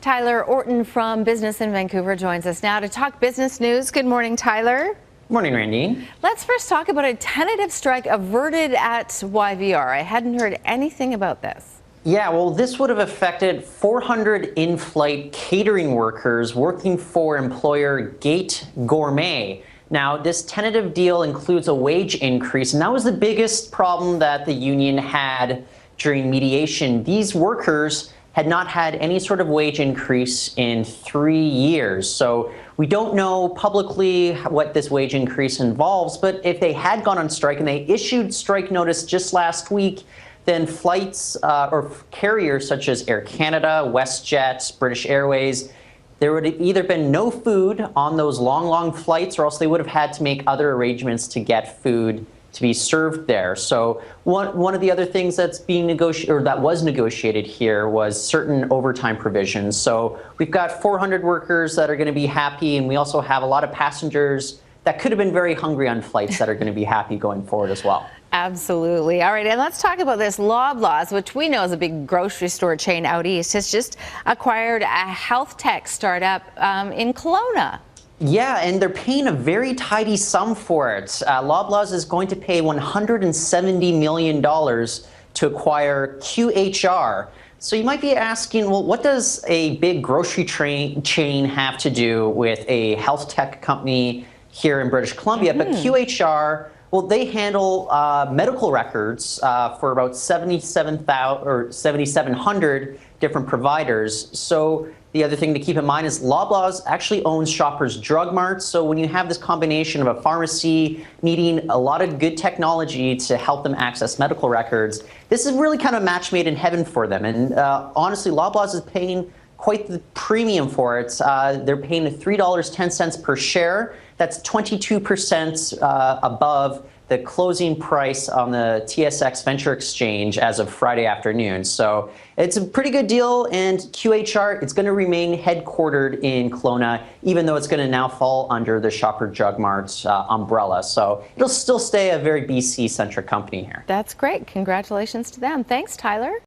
Tyler Orton from Business in Vancouver joins us now to talk business news. Good morning, Tyler. Morning, Randy. Let's first talk about a tentative strike averted at YVR. I hadn't heard anything about this. Yeah, well, this would have affected 400 in-flight catering workers working for employer Gate Gourmet. Now, this tentative deal includes a wage increase, and that was the biggest problem that the union had during mediation. These workers had not had any sort of wage increase in 3 years. So we don't know publicly what this wage increase involves, but if they had gone on strike and they issued strike notice just last week, then flights or carriers such as Air Canada, WestJet, British Airways, there would have either been no food on those long flights, or else they would have had to make other arrangements to get food to be served there. So one of the other things that's being negotiated, or that was negotiated here, was certain overtime provisions. So we've got 400 workers that are going to be happy, and we also have a lot of passengers that could have been very hungry on flights that are going to be happy going forward as well. Absolutely. All right, and let's talk about this. Loblaws, which we know is a big grocery store chain out east, has just acquired a health tech startup in Kelowna. Yeah, and they're paying a very tidy sum for it. Loblaws is going to pay $170 million to acquire QHR. So you might be asking, well, what does a big grocery chain have to do with a health tech company here in British Columbia? But QHR, well, they handle medical records for about 7,700 different providers. So the other thing to keep in mind is Loblaws actually owns Shoppers Drug Mart. So when you have this combination of a pharmacy needing a lot of good technology to help them access medical records, this is really kind of a match made in heaven for them. And honestly, Loblaws is paying quite the premium for it. They're paying $3.10 per share. That's 22% above the closing price on the TSX Venture Exchange as of Friday afternoon. So it's a pretty good deal, and QHR, it's going to remain headquartered in Kelowna, even though it's going to now fall under the Shopper Drug Mart umbrella. So it'll still stay a very BC-centric company here. That's great. Congratulations to them. Thanks, Tyler.